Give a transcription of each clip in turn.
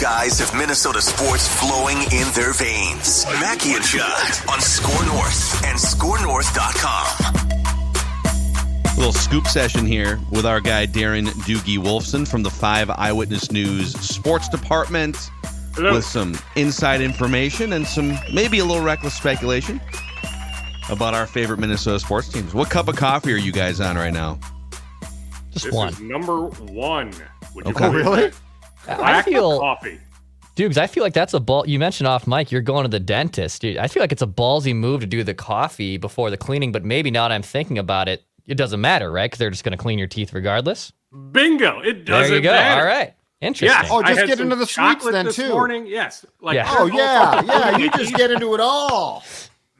guys have Minnesota sports flowing in their veins. Mackie and Judd on SKOR North and SKORNorth.com. Little scoop session here with our guy Darren Doogie Wolfson from the 5 Eyewitness News Sports Department. Hello. With some inside information and some maybe a little reckless speculation about our favorite Minnesota sports teams. What cup of coffee are you guys on right now? Just this one. Is number one. Would you okay. really? I feel coffee. Dukes, I feel like that's a ball. You mentioned off mic, you're going to the dentist. Dude, I feel like it's a ballsy move to do the coffee before the cleaning, but maybe now that I'm thinking about it, it doesn't matter, right? Because they're just going to clean your teeth regardless. Bingo! It doesn't There you go. matter. All right. Interesting. Yes, Oh, just I had get some into the sweets chocolate then this too. Morning. Yes. Like, Yeah. Oh yeah, you just get into it all.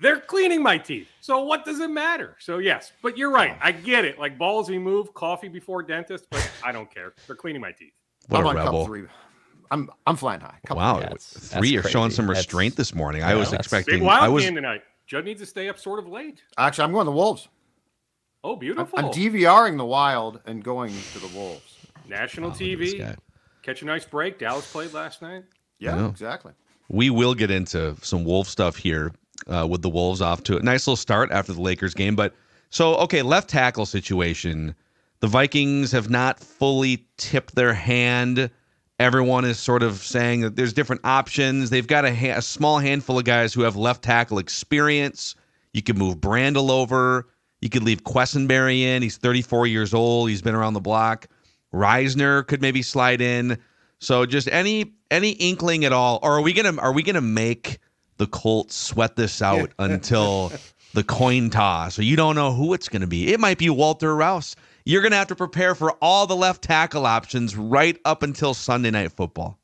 They're cleaning my teeth. So what does it matter? So yes, but you're right. I get it. Like ballsy move, coffee before dentist, but I don't care. They're cleaning my teeth. What I'm a on rebel. cup 3. I'm flying high. Wow, That's 3. You're crazy. showing some restraint this morning. I was that's expecting. Big wild I was game tonight. Judd needs to stay up sort of late. Actually, I'm going to the Wolves. Oh, beautiful. I'm DVRing the Wild and going to the Wolves. National Look at this TV. guy. Catch a nice break. Dallas played last night. Yeah, exactly. We will get into some Wolf stuff here with the Wolves off to a nice little start after the Lakers game. But so, okay, left tackle situation. The Vikings have not fully tipped their hand. Everyone is sort of saying that there's different options. They've got a small handful of guys who have left tackle experience. You could move Brandel over. You could leave Quessenberry in. He's 34 years old. He's been around the block. Reisner could maybe slide in. So just any inkling at all, or are we gonna make the Colts sweat this out until the coin toss? So you don't know who it's gonna be. It might be Walter Rouse. You're gonna have to prepare for all the left tackle options right up until Sunday Night Football.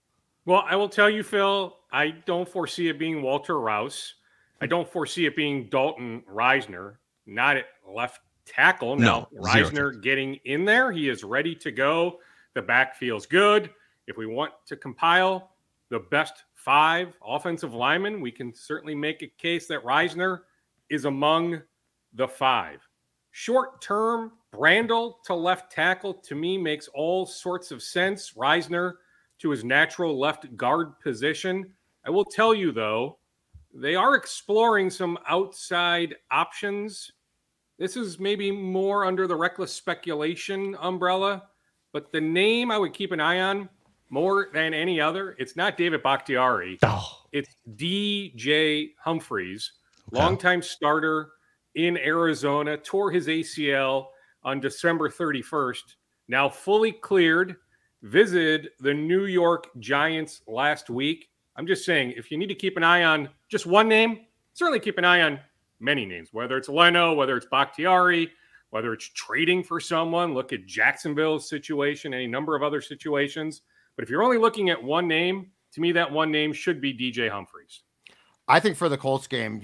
Well, I will tell you, Phil, I don't foresee it being Walter Rouse. I don't foresee it being Dalton Reisner, not at left tackle. No, Reisner getting in there. He is ready to go. The back feels good. If we want to compile the best 5 offensive linemen, we can certainly make a case that Reisner is among the 5. Short term, Brandel to left tackle to me makes all sorts of sense. Reisner to his natural left guard position. I will tell you, though, they are exploring some outside options. This is maybe more under the reckless speculation umbrella, but the name I would keep an eye on more than any other, it's not David Bakhtiari. Oh. It's DJ Humpries, longtime starter in Arizona, tore his ACL on December 31st, now fully cleared, visited the New York Giants last week. I'm just saying, if you need to keep an eye on just one name, certainly keep an eye on many names, whether it's Leno, whether it's Bakhtiari, whether it's trading for someone. Look at Jacksonville's situation, any number of other situations. But if you're only looking at one name, to me, that one name should be DJ Humpries. I think for the Colts game,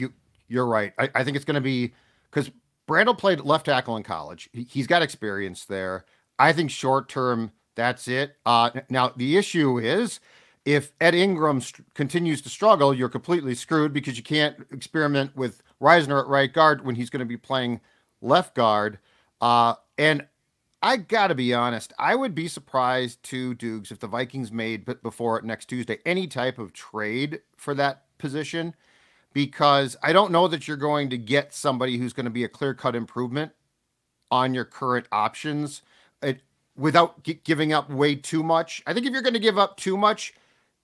you're right. I think it's going to be because Brandel played left tackle in college. He's got experience there. I think short term, that's it. Now, the issue is if Ed Ingram continues to struggle, you're completely screwed because you can't experiment with Reisner at right guard when he's going to be playing left guard. And I got to be honest, I would be surprised too, Dukes, if the Vikings made before next Tuesday any type of trade for that position, because I don't know that you're going to get somebody who's going to be a clear-cut improvement on your current options without giving up way too much. I think if you're going to give up too much,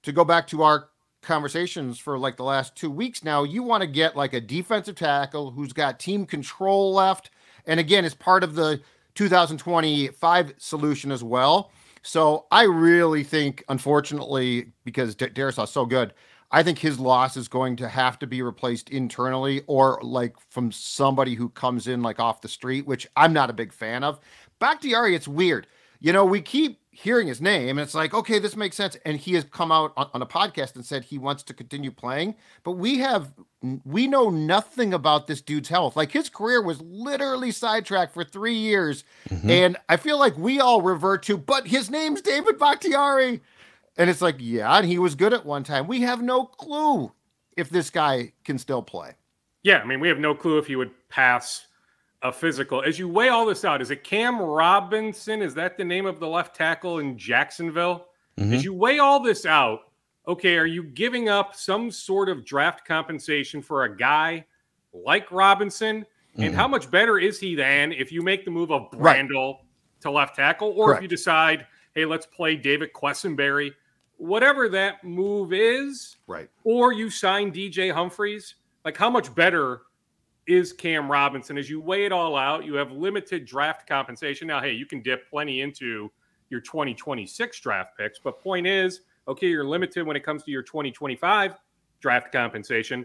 to go back to our conversations for like the last 2 weeks now, you want to get like a defensive tackle who's got team control left. And again, is part of the 2025 solution as well. So I really think, unfortunately, because Darrisaw is so good, I think his loss is going to have to be replaced internally or like from somebody who comes in like off the street, which I'm not a big fan of. Bakhtiari, it's weird. You know, we keep hearing his name and it's like, okay, this makes sense. And he has come out on a podcast and said he wants to continue playing, but we know nothing about this dude's health. Like his career was literally sidetracked for 3 years. Mm-hmm. And I feel like we all revert to, but his name's David Bakhtiari. And it's like, yeah, and he was good at one time. We have no clue if this guy can still play. Yeah, I mean, we have no clue if he would pass a physical. As you weigh all this out, is it Cam Robinson? Is that the name of the left tackle in Jacksonville? Mm-hmm. As you weigh all this out, okay, are you giving up some sort of draft compensation for a guy like Robinson? And how much better is he than if you make the move of Brandel to left tackle, or if you decide, hey, let's play David Quessenberry, whatever that move is, or you sign DJ Humpries, like how much better is Cam Robinson? As you weigh it all out, you have limited draft compensation. Now, hey, you can dip plenty into your 2026 draft picks, but point is, okay, you're limited when it comes to your 2025 draft compensation.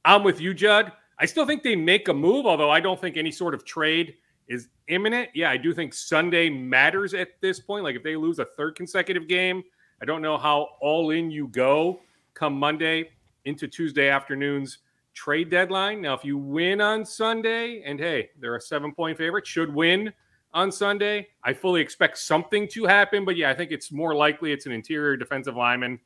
I'm with you, Judd. I still think they make a move, although I don't think any sort of trade is imminent. Yeah, I do think Sunday matters at this point. Like if they lose a third consecutive game, I don't know how all in you go come Monday into Tuesday afternoon's trade deadline. Now, if you win on Sunday, and hey, they're a 7-point favorite, should win on Sunday, I fully expect something to happen. But yeah, I think it's more likely it's an interior defensive lineman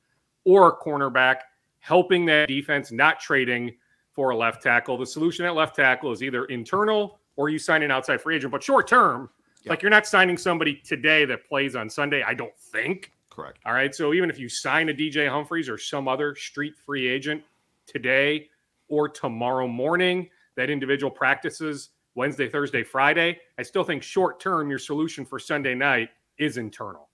or a cornerback helping that defense, not trading for a left tackle. The solution at left tackle is either internal or you sign an outside free agent. But short term, like you're not signing somebody today that plays on Sunday, I don't think. Correct. All right. So even if you sign a DJ Humpries or some other street free agent today or tomorrow morning, that individual practices Wednesday, Thursday, Friday, I still think short term, your solution for Sunday night is internal.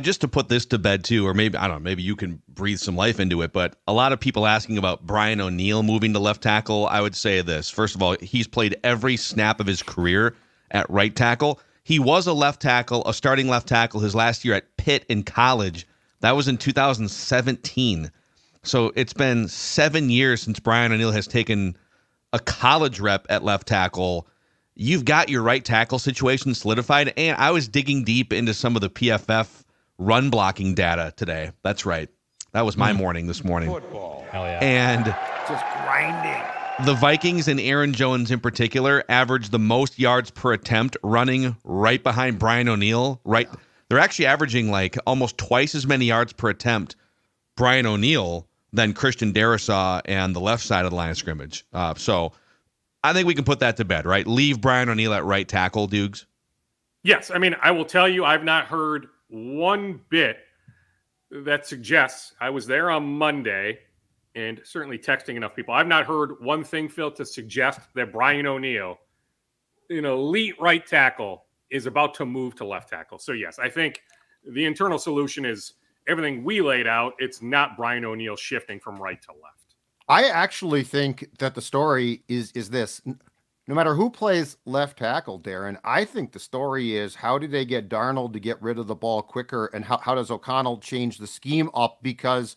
Just to put this to bed too, or maybe, I don't know, maybe you can breathe some life into it, but a lot of people asking about Brian O'Neill moving to left tackle. I would say this. First of all, he's played every snap of his career at right tackle. He was a left tackle, a starting left tackle his last year at Pitt in college. That was in 2017. So it's been 7 years since Brian O'Neill has taken a college rep at left tackle. You've got your right tackle situation solidified, and I was digging deep into some of the PFF run blocking data today. That's right. That was my morning this morning. Football. Hell yeah. And just grinding. The Vikings and Aaron Jones in particular average the most yards per attempt running right behind Brian O'Neill. Right. Yeah. They're actually averaging like almost twice as many yards per attempt, Brian O'Neill, than Christian Darrisaw and the left side of the line of scrimmage. So I think we can put that to bed, right? Leave Brian O'Neill at right tackle, Dukes. Yes. I mean, I will tell you, I've not heard one bit that suggests I was there on Monday and certainly texting enough people. I've not heard one thing, Phil, to suggest that Brian O'Neill, an elite right tackle, is about to move to left tackle. So, yes, I think the internal solution is everything we laid out. It's not Brian O'Neill shifting from right to left. I actually think that the story is this. No matter who plays left tackle, Darren, I think the story is how do they get Darnold to get rid of the ball quicker, and how does O'Connell change the scheme up? Because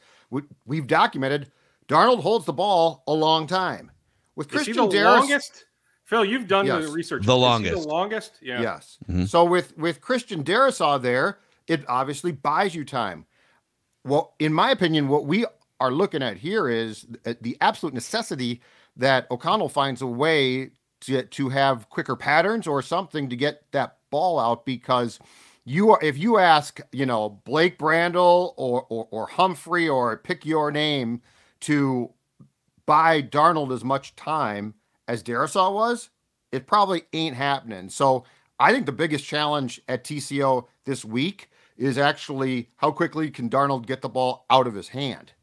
we've documented Darnold holds the ball a long time. With Christian Darrisaw, longest? Phil, you've done the research. The longest. The longest? Yeah. Yes. Mm-hmm. So with Christian Darrisaw there, it obviously buys you time. Well, in my opinion, what we are looking at here is the absolute necessity that O'Connell finds a way to have quicker patterns or something to get that ball out, because if you ask, Blake Brandel or Humphrey, or pick your name, to buy Darnold as much time as Darrisaw was, it probably ain't happening. So I think the biggest challenge at TCO this week is actually how quickly can Darnold get the ball out of his hand.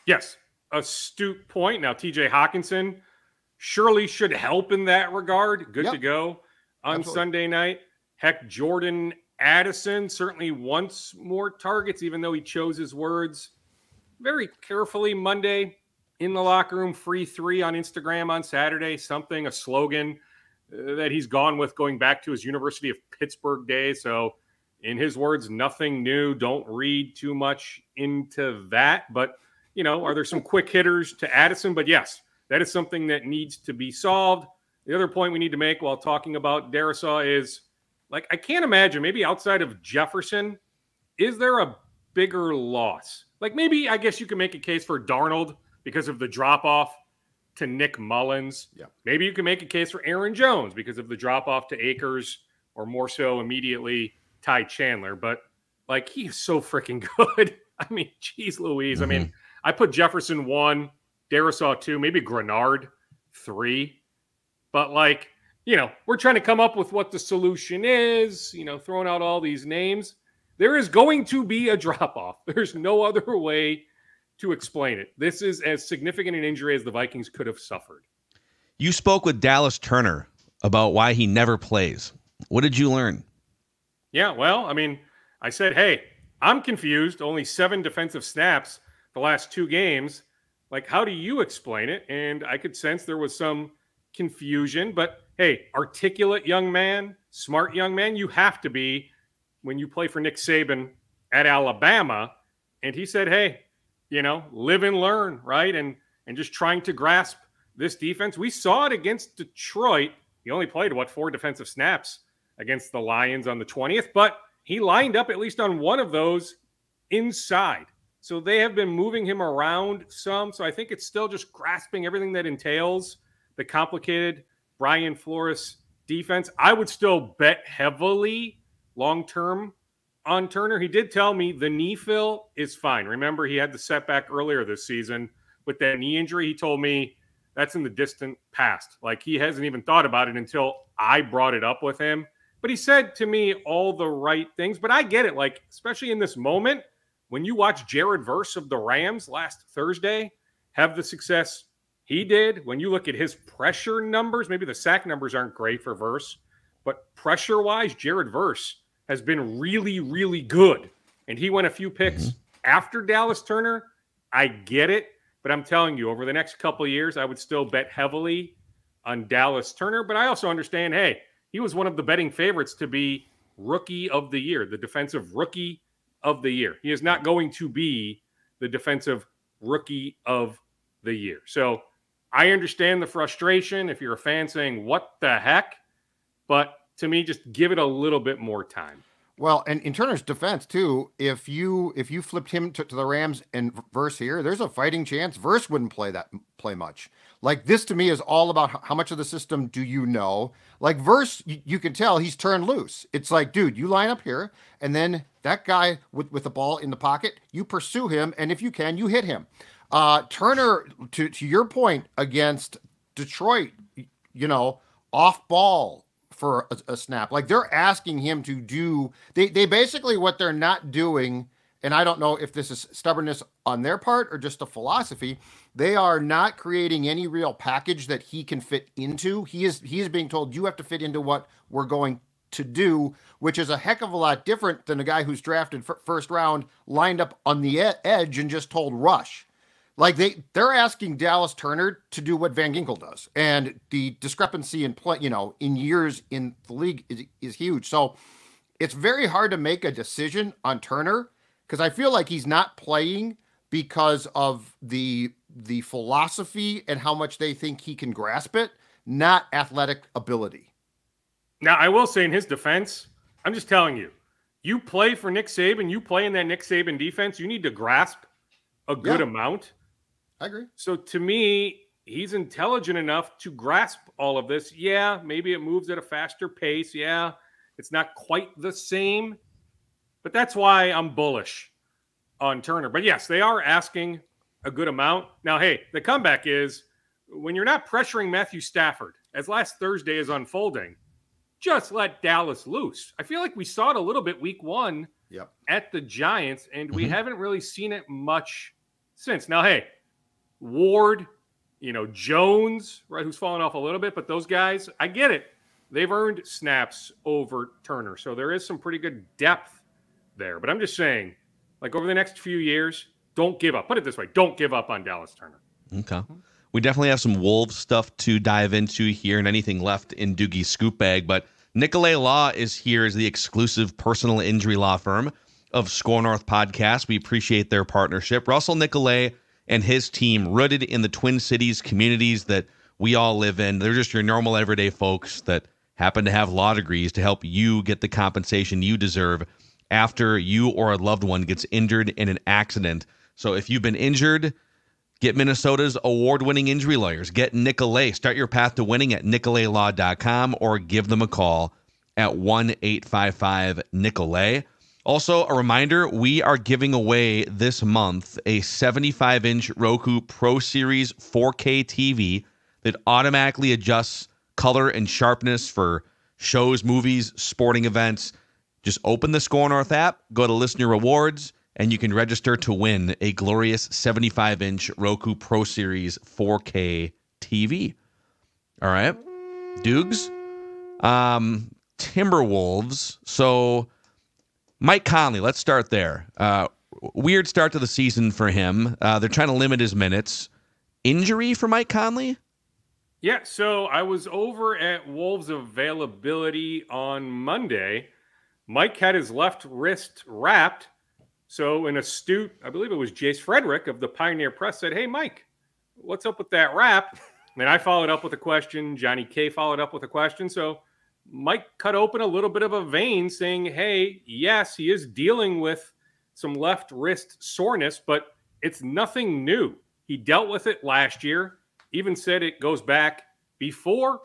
Yes, astute point. Now, TJ Hawkinson surely should help in that regard. Good to go on Sunday night. Heck, Jordan Addison certainly wants more targets, even though he chose his words very carefully Monday in the locker room. Free 3 on Instagram on Saturday, a slogan that he's gone with going back to his University of Pittsburgh days. So in his words, nothing new. Don't read too much into that. But, are there some quick hitters to Addison? But yes, that is something that needs to be solved. The other point we need to make while talking about Darrisaw is, I can't imagine, maybe outside of Jefferson, is there a bigger loss? Maybe, I guess you can make a case for Darnold because of the drop-off to Nick Mullins. Yeah. Maybe you can make a case for Aaron Jones because of the drop-off to Akers, or more so immediately Ty Chandler. But, he is so freaking good. I mean, geez Louise. Mm-hmm. I mean, I put Jefferson 1, Darrisaw 2, maybe Grenard 3. But we're trying to come up with what the solution is, throwing out all these names. There is going to be a drop-off. There's no other way to explain it. This is as significant an injury as the Vikings could have suffered. You spoke with Dallas Turner about why he never plays. What did you learn? Yeah, well, I mean, I said, hey, I'm confused. Only 7 defensive snaps the last 2 games. Like, how do you explain it? And I could sense there was some confusion. But, hey, articulate young man, smart young man, you have to be when you play for Nick Saban at Alabama. And he said, hey, live and learn, right? And just trying to grasp this defense. We saw it against Detroit. He only played, 4 defensive snaps against the Lions on the 20th, but he lined up at least on one of those inside. So they have been moving him around some. So I think it's still just grasping everything that entails the complicated Brian Flores defense. I would still bet heavily long-term on Turner. He did tell me the knee fill is fine. Remember, he had the setback earlier this season with that knee injury. He told me that's in the distant past. Like, he hasn't even thought about it until I brought it up with him. But he said to me all the right things. But I get it, like, especially in this moment, when you watch Jared Verse of the Rams last Thursday have the success he did, when you look at his pressure numbers, maybe the sack numbers aren't great for Verse, but pressure-wise, Jared Verse has been really, really good. And he went a few picks after Dallas Turner. I get it. But I'm telling you, over the next couple of years, I would still bet heavily on Dallas Turner. But I also understand, hey, he was one of the betting favorites to be Rookie of the Year, the Defensive Rookie of the Year. He is not going to be the Defensive Rookie of the Year. So I understand the frustration if you're a fan saying, what the heck? But to me, just give it a little bit more time. Well, and in Turner's defense too, if you flipped him to the Rams and Verse here, there's a fighting chance Verse wouldn't play much. Like, this to me is all about how much of the system do you know. Like, Verse, you can tell he's turned loose. It's like, dude, you line up here, and then that guy with the ball in the pocket, you pursue him, and if you can, you hit him. Turner, to your point, against Detroit, off ball for a snap. Like, they're asking him to do, they basically, what they're not doing, and I don't know if this is stubbornness on their part or just a philosophy, they are not creating any real package that he can fit into. He is being told, you have to fit into what we're going to do, which is a heck of a lot different than a guy who's drafted first round, lined up on the edge and just told rush. Like, they're asking Dallas Turner to do what Van Ginkel does, and the discrepancy in play, in years in the league is huge. So it's very hard to make a decision on Turner because I feel like he's not playing because of the philosophy and how much they think he can grasp it, not athletic ability. Now, I will say in his defense, I'm just telling you, you play for Nick Saban, you play in that Nick Saban defense, you need to grasp a good amount. I agree. So to me, he's intelligent enough to grasp all of this. Yeah, maybe it moves at a faster pace. Yeah, it's not quite the same. But that's why I'm bullish on Turner. But yes, they are asking a good amount. Now, hey, the comeback is when you're not pressuring Matthew Stafford, as last Thursday is unfolding, just let Dallas loose. I feel like we saw it a little bit week 1 at the Giants, and we haven't really seen it much since. Now, hey, Ward, Jones, right, who's fallen off a little bit, but those guys, I get it. They've earned snaps over Turner. So there is some pretty good depth there. But I'm just saying, like, over the next few years, don't give up. Put it this way, don't give up on Dallas Turner. Okay. We definitely have some Wolves stuff to dive into here and anything left in Doogie's scoop bag. But Nicolay Law is here as the exclusive personal injury law firm of SKOR North Podcast. We appreciate their partnership. Russell Nicolay and his team, rooted in the Twin Cities communities that we all live in. They're just your normal everyday folks that happen to have law degrees to help you get the compensation you deserve after you or a loved one gets injured in an accident. So if you've been injured, get Minnesota's award-winning injury lawyers. Get Nicolay. Start your path to winning at nicolaylaw.com or give them a call at 1-855-NICOLAY. Also, a reminder, we are giving away this month a 75-inch Roku Pro Series 4K TV that automatically adjusts color and sharpness for shows, movies, sporting events. Just open the SKOR North app, go to Listener Rewards, and you can register to win a glorious 75-inch Roku Pro Series 4K TV. All right, Doogs. Timberwolves. So Mike Conley, let's start there. Weird start to the season for him. They're trying to limit his minutes. Injury for Mike Conley? Yeah, so I was over at Wolves availability on Monday. Mike had his left wrist wrapped. So an astute, I believe it was Jace Frederick of the Pioneer Press said, "Hey, Mike, what's up with that wrap?" And I followed up with a question. Johnny K followed up with a question. So Mike cut open a little bit of a vein saying, hey, yes, he is dealing with some left wrist soreness, but it's nothing new. He dealt with it last year, even said it goes back before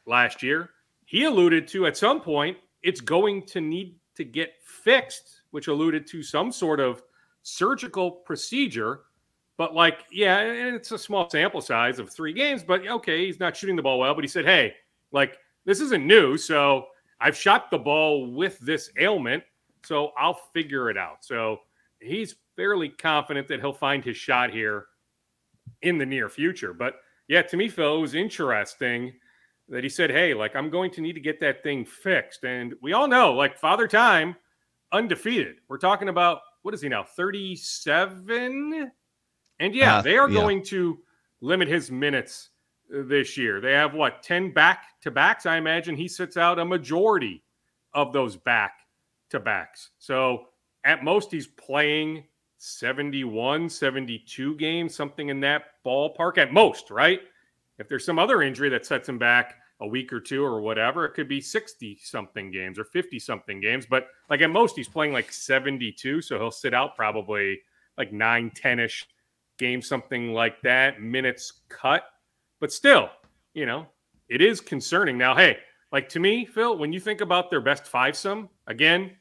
last year. He alluded to at some point it's going to need to get fixed, which alluded to some sort of surgical procedure. But it's a small sample size of 3 games, but okay, he's not shooting the ball well. But he said, hey, this isn't new. So I've shot the ball with this ailment, so I'll figure it out. So he's fairly confident that he'll find his shot here in the near future. But yeah, to me, Phil, it was interesting that he said, hey, I'm going to need to get that thing fixed. And we all know, Father Time, undefeated. We're talking about, what is he now, 37? And they are going to limit his minutes this year. They have 10 back-to-backs. I imagine he sits out a majority of those back-to-backs. So at most he's playing 71, 72 games, something in that ballpark at most, right? If there's some other injury that sets him back a week or two or whatever, it could be 60-something games or 50-something games. But at most he's playing 72, so he'll sit out probably 9, 10-ish games, something like that, minutes cut. But still, it is concerning. Now, hey, to me, Phil, when you think about their best fivesome, again,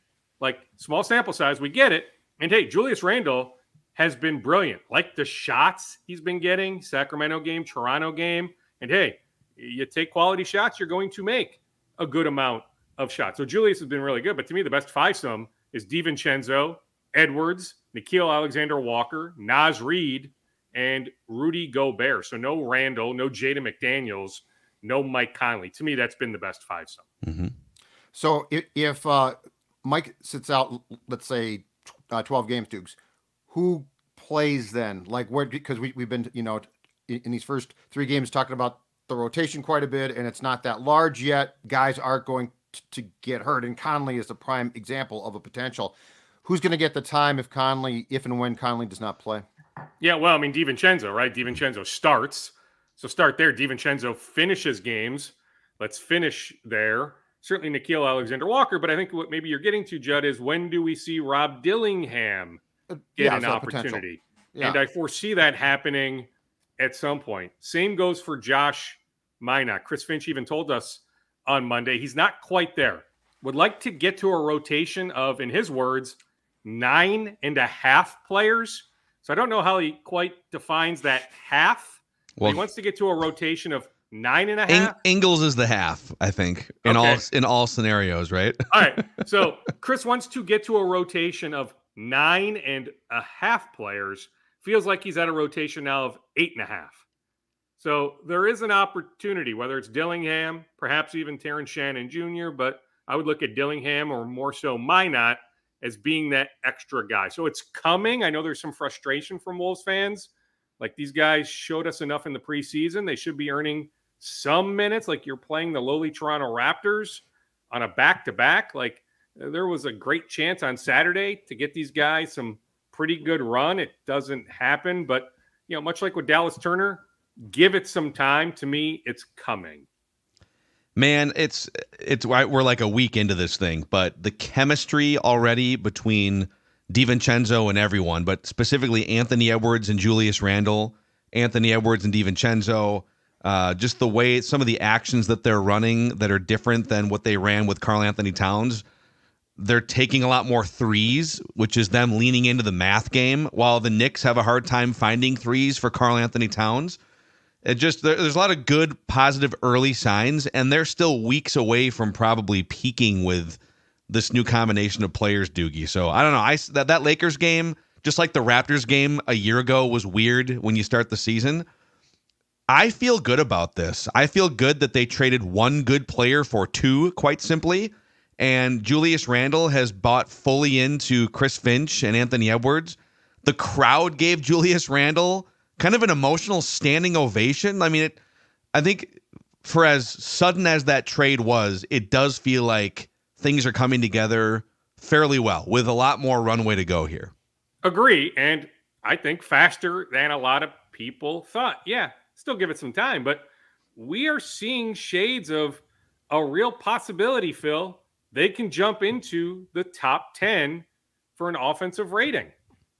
small sample size, we get it. And hey, Julius Randle has been brilliant. The shots he's been getting, Sacramento game, Toronto game. And hey, you take quality shots, you're going to make a good amount of shots. So Julius has been really good. But to me, the best fivesome is DiVincenzo, Edwards, Nickeil Alexander-Walker, Naz Reid, and Rudy Gobert. So no Randall, no Jaden McDaniels, no Mike Conley. To me, that's been the best fivesome. Mm-hmm. So if Mike sits out, let's say 12 games, Dukes, who plays then? Where, because we've been, in these first 3 games talking about the rotation quite a bit, and it's not that large yet. Guys are going to get hurt, and Conley is the prime example of a potential. Who's going to get the time if and when Conley does not play? Yeah, well, DiVincenzo, right? DiVincenzo starts. So start there. DiVincenzo finishes games. Let's finish there. Certainly Nickeil Alexander-Walker, but I think what maybe you're getting to, Judd, is when do we see Rob Dillingham get an opportunity? Yeah. And I foresee that happening at some point. Same goes for Josh Minot. Chris Finch even told us on Monday he's not quite there. Would like to get to a rotation of, in his words, 9.5 players. So I don't know how he quite defines that half. Well, he wants to get to a rotation of 9.5. Ingles is the half, I think, in all scenarios, right? All right. So Chris wants to get to a rotation of 9.5 players. Feels like he's at a rotation now of 8.5. So there is an opportunity, whether it's Dillingham, perhaps even Terrence Shannon Jr., but I would look at Dillingham or more so Minot as being that extra guy. So it's coming. I know there's some frustration from Wolves fans. These guys showed us enough in the preseason. They should be earning some minutes. You're playing the lowly Toronto Raptors on a back-to-back. There was a great chance on Saturday to get these guys some pretty good run. It doesn't happen. But, much like with Dallas Turner, give it some time. To me, it's coming. Man, it's we're a week into this thing, but the chemistry already between DiVincenzo and everyone, but specifically Anthony Edwards and Julius Randle, Anthony Edwards and DiVincenzo, just the way some of the actions that they're running that are different than what they ran with Karl Anthony Towns. They're taking a lot more threes, which is them leaning into the math game, while the Knicks have a hard time finding threes for Karl Anthony Towns. There's a lot of good, positive early signs, and they're still weeks away from probably peaking with this new combination of players, Doogie. So I don't know. That Lakers game, just like the Raptors game a year ago, was weird when you start the season. I feel good about this. I feel good that they traded one good player for two, quite simply. And Julius Randle has bought fully into Chris Finch and Anthony Edwards. The crowd gave Julius Randle kind of an emotional standing ovation. I mean, I think for as sudden as that trade was, it does feel like things are coming together fairly well with a lot more runway to go here. Agree. And I think faster than a lot of people thought. Yeah, still give it some time, but we are seeing shades of a real possibility, Phil. They can jump into the top 10 for an offensive rating,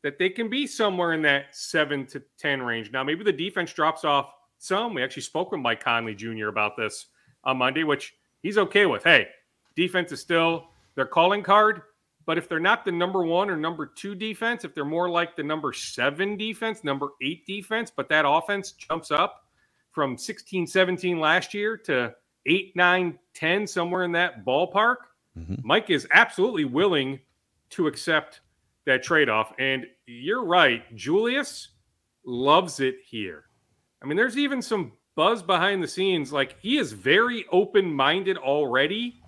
that they can be somewhere in that 7 to 10 range. Now, maybe the defense drops off some. We actually spoke with Mike Conley Jr. about this on Monday, which he's okay with. Hey, defense is still their calling card, but if they're not the number 1 or number 2 defense, if they're more like the number 7 defense, number 8 defense, but that offense jumps up from 16, 17 last year to 8, 9, 10, somewhere in that ballpark, Mike is absolutely willing to accept that trade-off. And you're right, Julius loves it here. I mean, there's even some buzz behind the scenes. Like, he is very open-minded already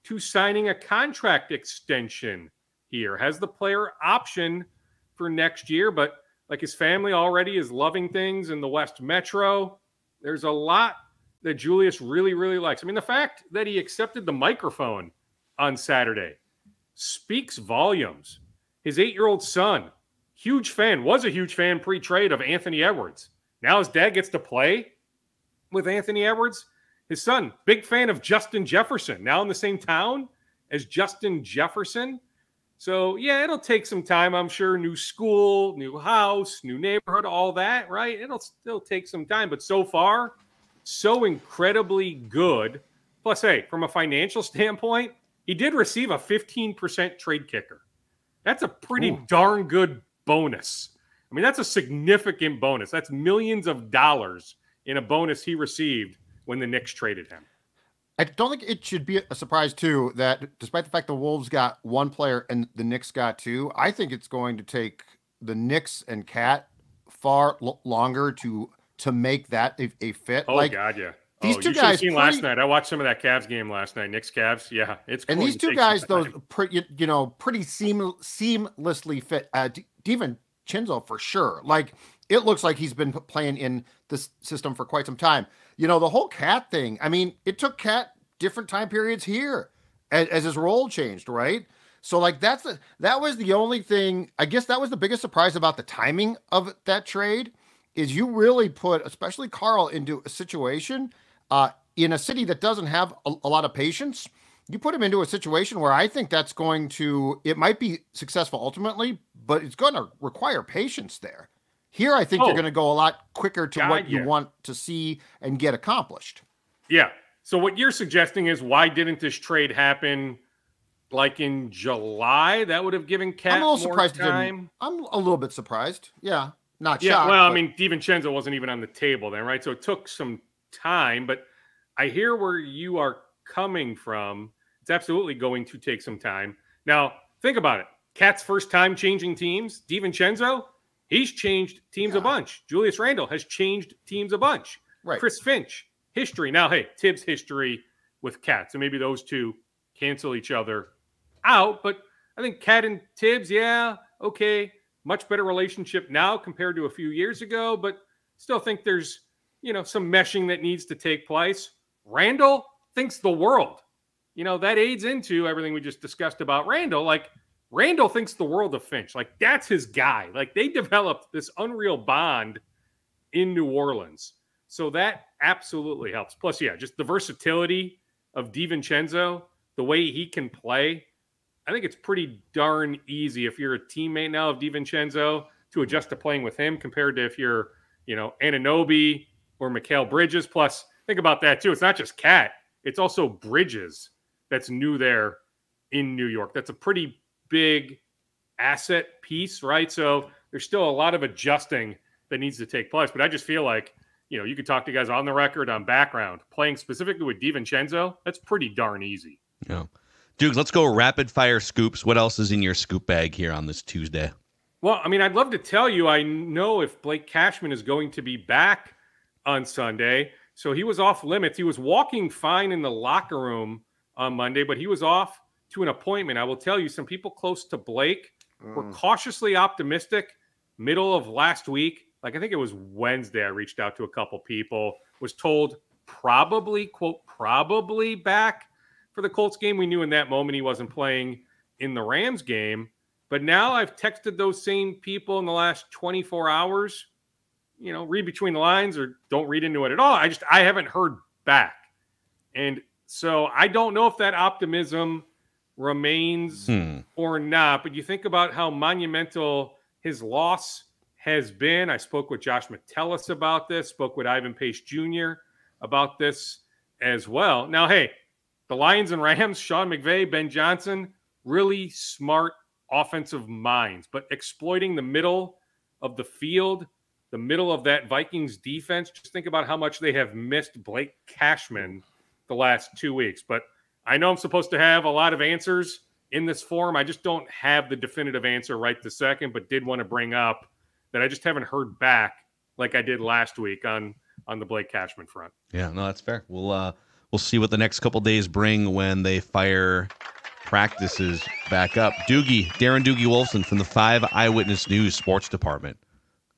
to signing a contract extension here. Has the player option for next year, but like his family already is loving things in the West Metro. There's a lot that Julius really, really likes. I mean, the fact that he accepted the microphone on Saturday speaks volumes. His 8-year-old son, huge fan, was a huge fan pre-trade of Anthony Edwards. Now his dad gets to play with Anthony Edwards. His son, big fan of Justin Jefferson, now in the same town as Justin Jefferson. So, yeah, it'll take some time, I'm sure. New school, new house, new neighborhood, all that, right? It'll still take some time. But so far, so incredibly good. Plus, hey, from a financial standpoint, he did receive a 15% trade kicker. That's a pretty darn good bonus. I mean, that's a significant bonus. That's millions of dollars in a bonus he received when the Knicks traded him. I don't think it should be a surprise, too, that despite the fact the Wolves got one player and the Knicks got two, I think it's going to take the Knicks and Cat far longer to make that a fit. Oh, like, God, yeah. These two guys seen last night. I watched some of that Cavs game last night. Knicks Cavs, yeah, it's cool. And these two guys, those pretty seamlessly fit. DiVincenzo for sure. Like, it looks like he's been playing in this system for quite some time. The whole Cat thing. I mean, it took Cat different time periods here as his role changed, right? So, like, that was the only thing. I guess that was the biggest surprise about the timing of that trade. Is you really put, especially Carl, into a situation in a city that doesn't have a lot of patience. You put him into a situation where I think that's it might be successful ultimately, but it's going to require patience there. Here, I think you're going to go a lot quicker to what you want to see and get accomplished. Yeah. So what you're suggesting is, why didn't this trade happen like in July? That would have given Cat more time. I'm a little bit surprised. Yeah. Not shocked. Well, I mean, DiVincenzo wasn't even on the table then, right? So it took some time, but I hear where you are coming from. It's absolutely going to take some time. Now, think about it. Cat's first time changing teams. DiVincenzo, he's changed teams a bunch. Julius Randle has changed teams a bunch. Right. Chris Finch, history. Now, hey, Tibbs history with Cat. So maybe those two cancel each other out. But I think Cat and Tibbs, yeah, okay. Much better relationship now compared to a few years ago, but still think there's, some meshing that needs to take place. Randle thinks the world. That aids into everything we just discussed about Randle. Like, Randle thinks the world of Finch. Like, that's his guy. Like, they developed this unreal bond in New Orleans. So that absolutely helps. Plus, yeah, just the versatility of DiVincenzo, the way he can play. I think it's pretty darn easy if you're a teammate now of DiVincenzo to adjust to playing with him compared to if you're, Anunoby or Mikal Bridges. Plus, think about that too. It's not just Cat. It's also Bridges that's new there in New York. That's a pretty big asset piece, right? So there's still a lot of adjusting that needs to take place. But I just feel like, you could talk to guys on the record, on background, playing specifically with DiVincenzo. That's pretty darn easy. Yeah. Duke, let's go rapid fire scoops. What else is in your scoop bag here on this Tuesday? Well, I mean, I'd love to tell you, I know if Blake Cashman is going to be back on Sunday. So he was off limits. He was walking fine in the locker room on Monday, but he was off to an appointment. I will tell you, some people close to Blake were cautiously optimistic middle of last week. Like, I think it was Wednesday, I reached out to a couple people, was told probably, quote, probably back for the Colts game. We knew in that moment he wasn't playing in the Rams game. But now I've texted those same people in the last 24 hours, you know, read between the lines or don't read into it at all. I haven't heard back. And so I don't know if that optimism remains or not. But you think about how monumental his loss has been. I spoke with Josh Metellus about this, spoke with Ivan Pace Jr. about this as well. Now, hey, the Lions and Rams, Sean McVay, Ben Johnson, really smart offensive minds, but exploiting the middle of the field, the middle of that Vikings defense. Just think about how much they have missed Blake Cashman the last 2 weeks. But I know I'm supposed to have a lot of answers in this forum. I just don't have the definitive answer right this second, but did want to bring up that I just haven't heard back like I did last week on the Blake Cashman front. Yeah, no, that's fair. We'll see what the next couple days bring when they fire practices back up. Darren Doogie Wolfson from the 5 Eyewitness News Sports Department.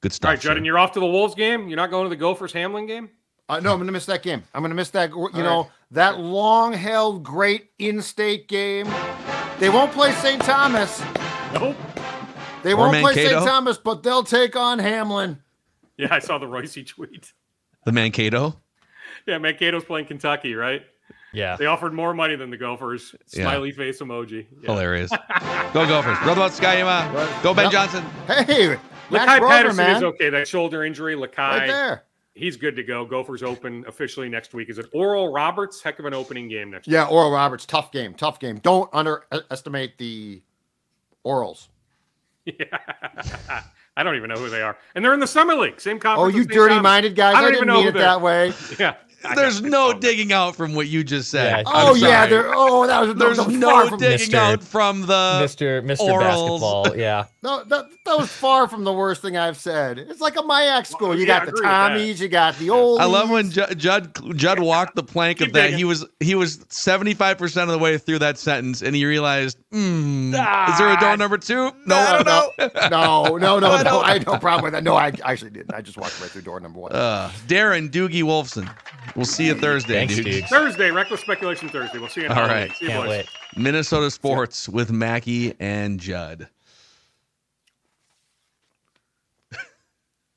Good stuff. All right, Judd, and you're off to the Wolves game? You're not going to the Gophers-Hamlin game? No, I'm going to miss that game. I'm going to miss that, that long-held great in-state game. They won't play St. Thomas. Nope. They won't play St. Thomas, but they'll take on Hamlin. Yeah, I saw the Royce tweet. The Mankato? Yeah, Mankato's playing Kentucky, right? Yeah. They offered more money than the Gophers. Smiley face emoji. Yeah. Hilarious. Go Gophers. Brother Skyima. Go Ben Johnson. Hey, Lakai Patterson is okay. That shoulder injury, Lakai. Right there. He's good to go. Gophers open officially next week. Is it Oral Roberts? Heck of an opening game next week. Yeah, Oral Roberts. Tough game. Don't underestimate the Orals. Yeah. I don't even know who they are. And they're in the Summer League. Same conference. Oh, you dirty-minded guys. I didn't mean it that way. Yeah. There's no digging out from what you just said. Yeah. There's no digging out from the Mr. orals. Basketball. Yeah. No, that was far from the worst thing I've said. It's like a MIAC school. You got the Tommies, you got the oldies. I love when Judd walked the plank of that. He was 75% of the way through that sentence, and he realized, is there a door number 2? No, I don't know. No. I had no problem with that. No, I actually didn't. I just walked right through door number 1. Darren Doogie Wolfson. We'll see you Thursday, Thanks, dude. Thursday, Reckless Speculation Thursday. We'll see you. All right. See you, Can't boys. wait. Minnesota Sports with Mackie and Judd.